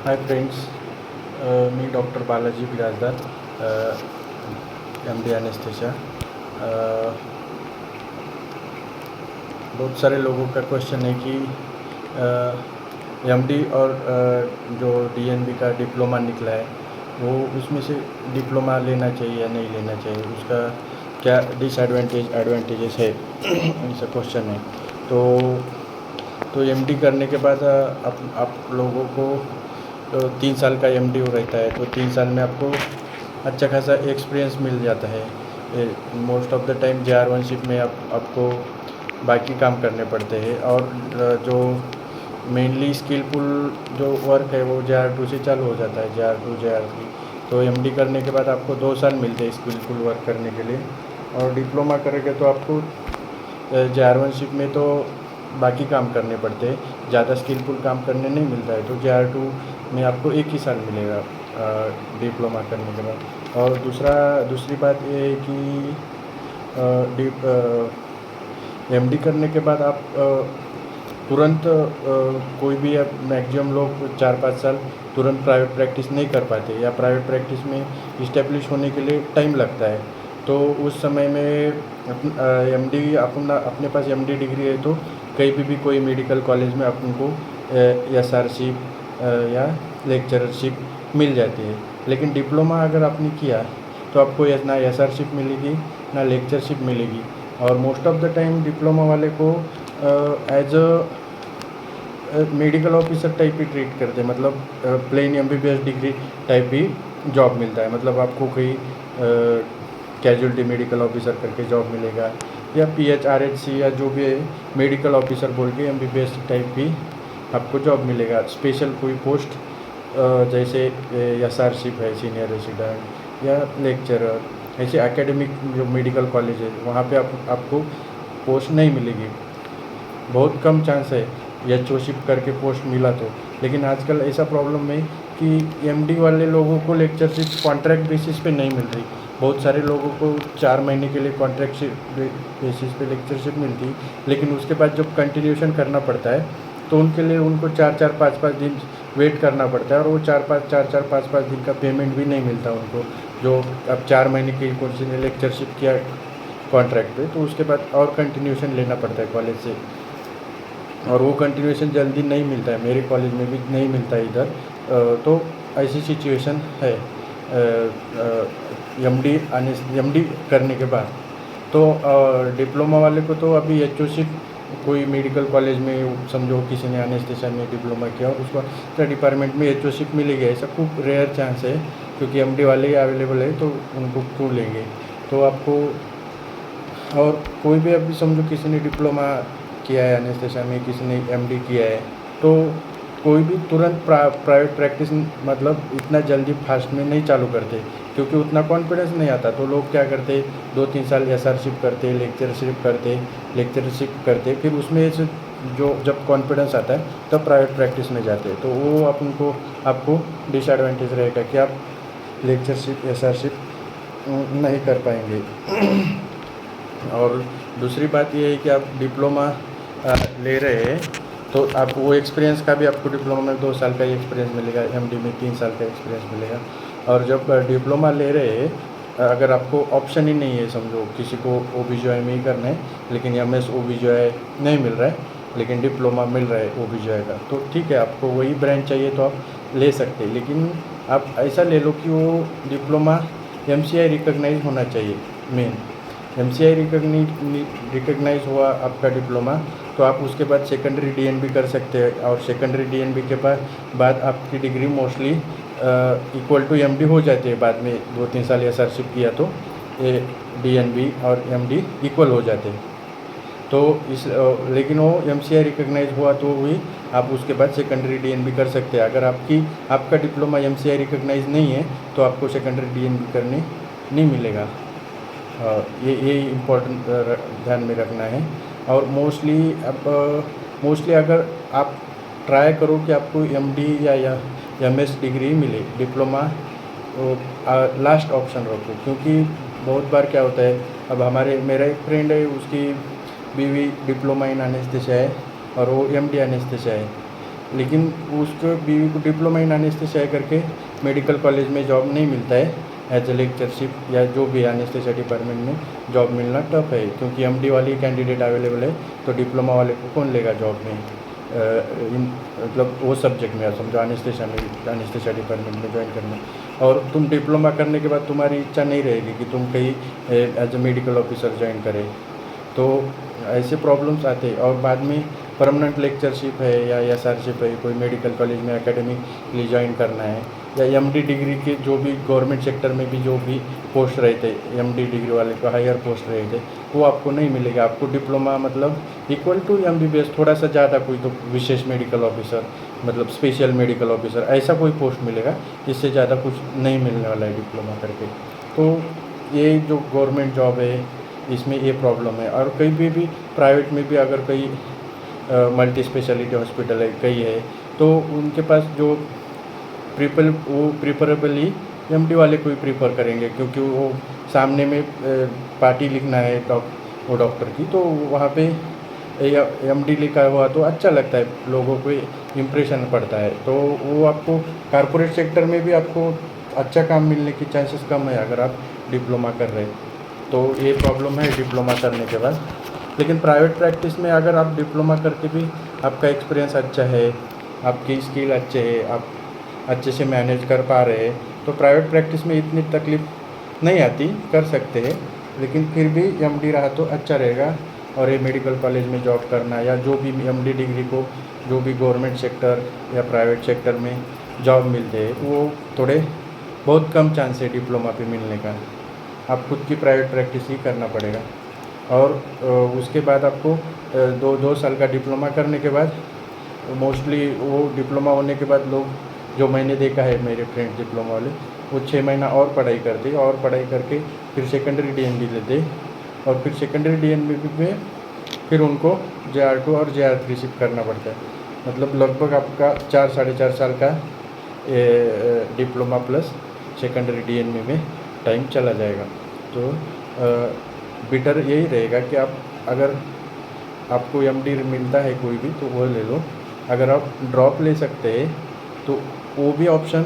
हाय friends, मी doctor Balaji Birajdar, MD anaesthesia. बहुत सारे लोगों का क्वेश्चन है कि MD और जो DNB का डिप्लोमा निकला है वो उसमें से डिप्लोमा लेना चाहिए या नहीं लेना चाहिए, उसका क्या डिसएडवांटेज एडवांटेजेस है ऐसा क्वेश्चन है। तो MD करने के बाद आप लोगों को 3 साल का MD रहता है, तो 3 साल में आपको अच्छा खासा एक्सपीरियंस मिल जाता है। Most of the time JR1 ship में आपको बाकी काम करने पड़ते हैं, और जो मेनली स्किलफुल जो वर्क है वो JR2 से चालू हो जाता है, JR2 JR3। तो MD करने के बाद आपको 2 साल मिलते हैं स्किलफुल वर्क करने के लिए, और डिप्लोमा करेंगे तो आपको JR1 शिप में तो बाकी काम करने पड़ते हैं, ज़्यादा स्किलफुल काम करने नहीं मिलता है। तो JR2 में आपको 1 ही साल मिलेगा डिप्लोमा करने के बाद। और दूसरी बात ये है कि MD करने के बाद आप तुरंत कोई भी, अब मैक्सिमम लोग 4-5 साल तुरंत प्राइवेट प्रैक्टिस नहीं कर पाते, या प्राइवेट प्रैक्टिस में इस्टेब्लिश होने के लिए टाइम लगता है। तो उस समय में MD अपने पास MD डिग्री है तो कहीं भी कोई मेडिकल कॉलेज में अपन को SRशिप या लेक्चरशिप मिल जाती है। लेकिन डिप्लोमा अगर आपने किया तो आपको ना SRशिप मिलेगी ना लेक्चरशिप मिलेगी, और most of the time diploma वाले को as a medical officer type ही ट्रीट करते हैं, मतलब प्लेन MBBS डिग्री टाइप ही जॉब मिलता है। मतलब आपको कोई कैजुअल्टी मेडिकल ऑफिसर करके जॉब मिलेगा, या PHRHC या जो भी है मेडिकल ऑफिसर बोल के MBBS टाइप भी आपको जॉब मिलेगा। स्पेशल कोई पोस्ट जैसे SRशिप है, सीनियर रेसिडेंट या लेक्चरर, ऐसे एकेडमिक जो मेडिकल कॉलेज है वहाँ पे आपको पोस्ट नहीं मिलेगी। बहुत कम चांस है HOशिप करके पोस्ट मिला तो। लेकिन आजकल ऐसा प्रॉब्लम है कि MD वाले लोगों को लेक्चरशिप कॉन्ट्रैक्ट बेसिस पे नहीं मिल रही। बहुत सारे लोगों को 4 महीने के लिए कॉन्ट्रैक्ट बेसिस पे लेक्चरशिप मिलती, लेकिन उसके बाद जब कंटिन्यूशन करना पड़ता है तो उनके लिए उनको 4-4 5-5 दिन वेट करना पड़ता है, और वो 4-4 5-5 दिन का पेमेंट भी नहीं मिलता उनको। जो अब 4 महीने की कोर्स ने लेक्चरशिप किया कॉन्ट्रैक्ट पे, तो उसके बाद और कंटिन्यूशन लेना पड़ता है कॉलेज से, और वो कंटिन्यूशन जल्दी नहीं मिलता है। मेरे कॉलेज में भी नहीं मिलता है इधर। तो ऐसी सिचुएशन है MD करने के बाद। तो डिप्लोमा वाले को तो अभी HOशिप कोई मेडिकल कॉलेज में, समझो किसी ने एनेस्थेशिया में डिप्लोमा किया और उसका डिपार्टमेंट में HOशिप मिलेगी, ऐसा खूब रेयर चांस है, क्योंकि MD वाले ही अवेलेबल है तो उनको क्यों लेंगे। तो आपको, और कोई भी अभी समझो किसी ने डिप्लोमा किया है एनेस्थेशिया में, किसी ने MD किया है, तो कोई भी तुरंत प्राइवेट प्रैक्टिस मतलब इतना जल्दी फास्ट में नहीं चालू करते, क्योंकि उतना कॉन्फिडेंस नहीं आता। तो लोग क्या करते, 2-3 साल SRशिप करते, लेक्चरशिप करते, फिर उसमें से जो जब कॉन्फिडेंस आता है तब प्राइवेट प्रैक्टिस में जाते हैं। तो वो आपको डिसएडवांटेज रहेगा कि आप लेक्चरशिप SRशिप नहीं कर पाएंगे। और दूसरी बात ये है कि आप डिप्लोमा ले रहे हैं तो आप वो एक्सपीरियंस का भी आपको डिप्लोमा में 2 साल का एक्सपीरियंस मिलेगा, MD में 3 साल का एक्सपीरियंस मिलेगा। और जब डिप्लोमा ले रहे हैं, अगर आपको ऑप्शन ही नहीं है, समझो किसी को OBGY में ही करना है लेकिन MS OBGY नहीं मिल रहा है, लेकिन डिप्लोमा मिल रहा है OBGY का, तो ठीक है, आपको वही ब्रांच चाहिए तो आप ले सकते हैं। लेकिन आप ऐसा ले लो कि वो डिप्लोमा MCI रिकॉग्नाइज होना चाहिए। मेन MCI रिकॉग्नाइज हुआ आपका डिप्लोमा, तो आप उसके बाद सेकेंडरी DNB कर सकते हैं, और सेकेंडरी DNB के बाद आपकी degree mostly equal to MD हो जाती है। बाद में 2-3 साल SRशिप किया तो DNB और MD इक्वल हो जाते हैं। तो लेकिन वो MCI रिकॉग्नाइज हुआ तो भी आप उसके बाद सेकेंडरी DNB कर सकते हैं। अगर आपका डिप्लोमा MCI रिकॉग्नाइज नहीं है तो आपको सेकेंडरी DNB करने नहीं मिलेगा। ये इम्पोर्टेंट ध्यान में रखना है। और मोस्टली अगर आप ट्राई करो कि आपको MD या MS डिग्री मिले, डिप्लोमा लास्ट ऑप्शन रखो, क्योंकि बहुत बार क्या होता है, अब मेरा एक फ्रेंड है, उसकी बीवी डिप्लोमा इन एनेस्थेशिया है और वो MD एनेस्थेशिया है। लेकिन उसको बीवी को डिप्लोमा इन एनेस्थीसिया करके मेडिकल कॉलेज में जॉब नहीं मिलता है एज ए लेक्चरशिप या जो भी एनेस्थीसिया डिपार्टमेंट में जॉब मिलना टफ है, क्योंकि एमडी वाली कैंडिडेट अवेलेबल है तो डिप्लोमा वाले को कौन लेगा जॉब में मतलब वो सब्जेक्ट में समझो एनेस्थीसिया में, एनेस्थीसिया डिपार्टमेंट में ज्वाइन करना। और तुम डिप्लोमा करने के बाद तुम्हारी इच्छा नहीं रहेगी कि तुम कहीं as a medical officer join करें, तो ऐसे प्रॉब्लम्स आते हैं। और बाद में परमानेंट लेक्चरशिप है या एसआरशिप है, कोई मेडिकल कॉलेज में एकेडमिकली ज्वाइन करना है, या एमडी डिग्री के जो भी गवर्नमेंट सेक्टर में भी जो भी पोस्ट रहते एमडी डिग्री वाले को हायर पोस्ट रहते वो आपको नहीं मिलेगा। आपको डिप्लोमा मतलब इक्वल टू एमबीबीएस, थोड़ा सा ज़्यादा कोई तो विशेष मेडिकल ऑफिसर मतलब स्पेशल मेडिकल ऑफिसर ऐसा कोई पोस्ट मिलेगा, इससे ज़्यादा कुछ नहीं मिलने वाला है डिप्लोमा करके। तो ये जो गवर्नमेंट जॉब है इसमें ये प्रॉब्लम है। और कहीं भी प्राइवेट में भी अगर कहीं मल्टी स्पेशलिटी हॉस्पिटल है कई है, तो उनके पास जो प्रिफरेबली एमडी वाले को ही प्रीफर करेंगे, क्योंकि वो सामने में पार्टी लिखना है वो डॉक्टर की, तो वहाँ पे एमडी लिखा हुआ तो अच्छा लगता है, लोगों को इम्प्रेशन पड़ता है। तो वो आपको कारपोरेट सेक्टर में भी आपको अच्छा काम मिलने की चांसेस कम है अगर आप डिप्लोमा कर रहे हैं, तो ये प्रॉब्लम है डिप्लोमा करने के बाद। लेकिन प्राइवेट प्रैक्टिस में अगर आप डिप्लोमा करके भी आपका एक्सपीरियंस अच्छा है, आपकी स्किल अच्छे है, आप अच्छे से मैनेज कर पा रहे हैं, तो प्राइवेट प्रैक्टिस में इतनी तकलीफ नहीं आती, कर सकते हैं। लेकिन फिर भी एमडी रहा तो अच्छा रहेगा। और ये मेडिकल कॉलेज में जॉब करना या जो भी एमडी डिग्री को जो भी गवर्नमेंट सेक्टर या प्राइवेट सेक्टर में जॉब मिलते हैं वो थोड़े बहुत कम चांस है डिप्लोमा पे मिलने का। आप खुद की प्राइवेट प्रैक्टिस ही करना पड़ेगा। और उसके बाद आपको 2 साल का डिप्लोमा करने के बाद मोस्टली वो डिप्लोमा होने के बाद लोग, जो मैंने देखा है मेरे फ्रेंड डिप्लोमा वाले, वो 6 महीना और पढ़ाई करते और पढ़ाई करके फिर सेकेंडरी डीएमडी लेते, और फिर सेकेंडरी डीएमडी में फिर उनको JR2 और JR3 शिफ्ट करना पड़ता है। मतलब लगभग आपका 4-4.5 साल का डिप्लोमा प्लस सेकेंडरी डीएमडी में टाइम चला जाएगा। तो बेटर यही रहेगा कि आप अगर आपको एमडी मिलता है कोई भी तो वो ले लो। अगर आप ड्रॉप ले सकते हैं तो वो भी ऑप्शन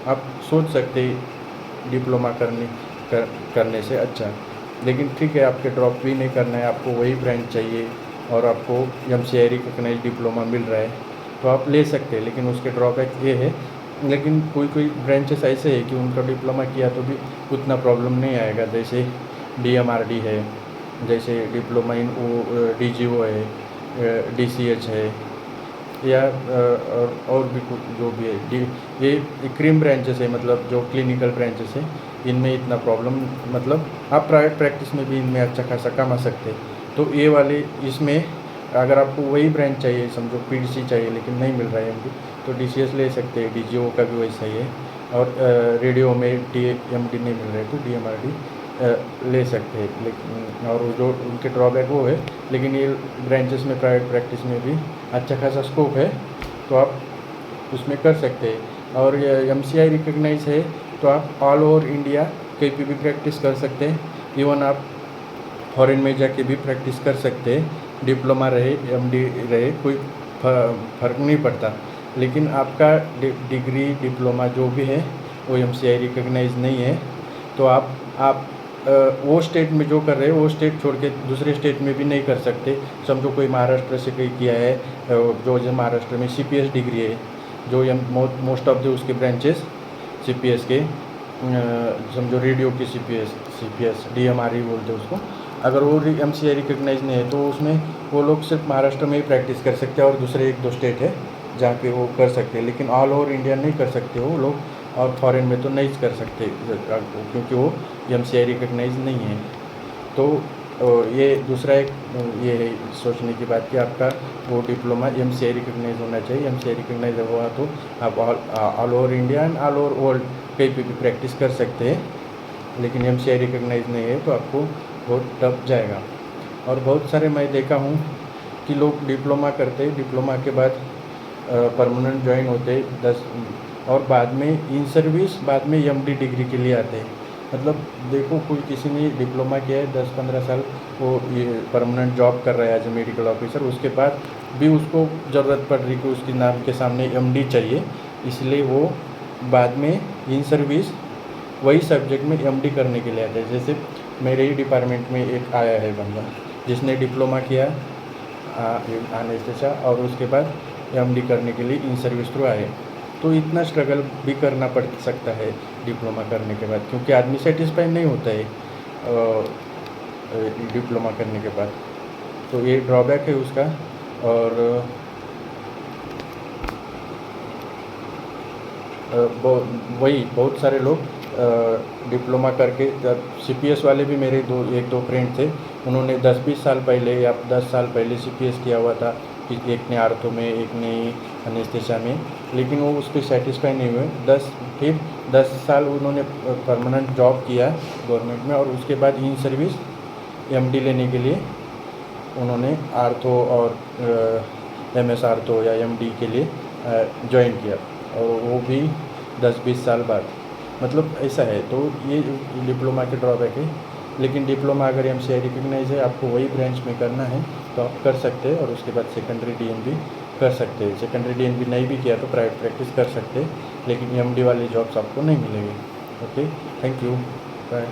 आप सोच सकते हैं डिप्लोमा करने से अच्छा। लेकिन ठीक है, आपके ड्रॉप भी नहीं करना है, आपको वही ब्रांच चाहिए और आपको MCI रिकॉग्नाइज डिप्लोमा मिल रहा है तो आप ले सकते हैं। लेकिन उसके ड्रॉबैक ये है, लेकिन कोई ब्रांचेस ऐसे है कि उनका डिप्लोमा किया तो भी उतना प्रॉब्लम नहीं आएगा, जैसे DMRD है, जैसे डिप्लोमा इन DGO है, DCH है, या और भी कुछ जो भी है। ये क्रीम ब्रांचेस है, मतलब जो क्लिनिकल ब्रांचेस है, इनमें इतना प्रॉब्लम मतलब आप प्राइवेट प्रैक्टिस में भी इनमें अच्छा खासा कमा सकते हैं। तो ये वाले इसमें अगर आपको वही ब्रांच चाहिए, समझो PDC चाहिए लेकिन नहीं मिल रहा है MD, तो DCS ले सकते हैं, DGO का भी वैसा ही है। और रेडियो में MD नहीं मिल रहा है तो DMRD ले सकते हैं। लेकिन और जो उनके ड्रॉबैक वो है, लेकिन ये ब्रांचेस में प्राइवेट प्रैक्टिस में भी अच्छा खासा स्कोप है तो आप उसमें कर सकते हैं। और MCI रिकग्नाइज है तो आप ऑल ओवर इंडिया कहीं पे भी प्रैक्टिस कर सकते हैं। इवन आप फॉरेन में जाके भी प्रैक्टिस कर सकते हैं, डिप्लोमा रहे MD रहे कोई फ़र्क नहीं पड़ता। लेकिन आपका डिग्री डिप्लोमा जो भी है वो MCI रिकग्नाइज नहीं है, तो आप वो स्टेट में जो कर रहे हैं वो स्टेट छोड़ के दूसरे स्टेट में भी नहीं कर सकते। समझो कोई महाराष्ट्र से कहीं किया है, जो महाराष्ट्र में CPS डिग्री है, जो मोस्ट ऑफ द उसके ब्रांचेस CPS के, समझो रेडियो की CPS DMRE बोलते हैं उसको, अगर वो MCI रिकग्नाइज नहीं है तो उसमें वो लोग सिर्फ महाराष्ट्र में ही प्रैक्टिस कर सकते हैं और दूसरे 1-2 स्टेट है जहाँ पे वो कर सकते हैं। लेकिन ऑल ओवर इंडिया नहीं कर सकते वो लोग, और फॉरेन में तो नहीं कर सकते क्योंकि वो MCI रिकग्नाइज नहीं है। तो ये दूसरा एक ये है सोचने की बात कि आपका वो डिप्लोमा MCI रिकग्नाइज होना चाहिए। MCI रिकग्नाइज हुआ तो आप all over India and all over world कहीं पे भी प्रैक्टिस कर सकते हैं। लेकिन MCI रिकग्नाइज नहीं है तो आपको बहुत टफ जाएगा। और बहुत सारे मैं देखा हूँ कि लोग डिप्लोमा करते, डिप्लोमा के बाद परमानेंट ज्वाइन होते 10 और बाद में इन सर्विस बाद में MD डिग्री के लिए आते हैं। मतलब देखो कोई किसी ने डिप्लोमा किया है 10-15 साल, वो ये परमानेंट जॉब कर रहा है एज ए मेडिकल ऑफिसर, उसके बाद भी उसको ज़रूरत पड़ रही कि उसके नाम के सामने एमडी चाहिए, इसलिए वो बाद में इन सर्विस वही सब्जेक्ट में एमडी करने के लिए आता है। जैसे मेरे ही डिपार्टमेंट में एक आया है बंदा जिसने डिप्लोमा किया एनेस्थीसिया और उसके बाद एमडी करने के लिए इन सर्विस थ्रू आए। तो इतना स्ट्रगल भी करना पड़ सकता है डिप्लोमा करने के बाद, क्योंकि आदमी सेटिस्फाई नहीं होता है डिप्लोमा करने के बाद। तो ये ड्रॉबैक है उसका। और वही बहुत सारे लोग डिप्लोमा करके, सीपीएस वाले भी मेरे एक दो फ्रेंड थे, उन्होंने 10-20 साल पहले या 10 साल पहले सीपीएस किया हुआ था, एक ने आर्थो में, एक ने एनेस्थीसिया में, लेकिन वो उस पर सेटिस्फाई नहीं हुए। फिर 10 साल उन्होंने परमानेंट जॉब किया गवर्नमेंट में, और उसके बाद इन सर्विस एमडी लेने के लिए उन्होंने आर्थो और एमएस आर्थो या एमडी के लिए ज्वाइन किया, और वो भी 10-20 साल बाद। मतलब ऐसा है। तो ये डिप्लोमा के ड्रॉबैक है। लेकिन डिप्लोमा अगर एमसीआई रिकग्नाइज है, आपको वही ब्रांच में करना है तो आप कर सकते हैं, और उसके बाद सेकेंडरी डीएनबी कर सकते हैं। सेकेंडरी डीएनबी नहीं भी किया तो प्राइवेट प्रैक्टिस कर सकते हैं, लेकिन एमडी वाली जॉब्स आपको नहीं मिलेगी। Okay, thank you, bye.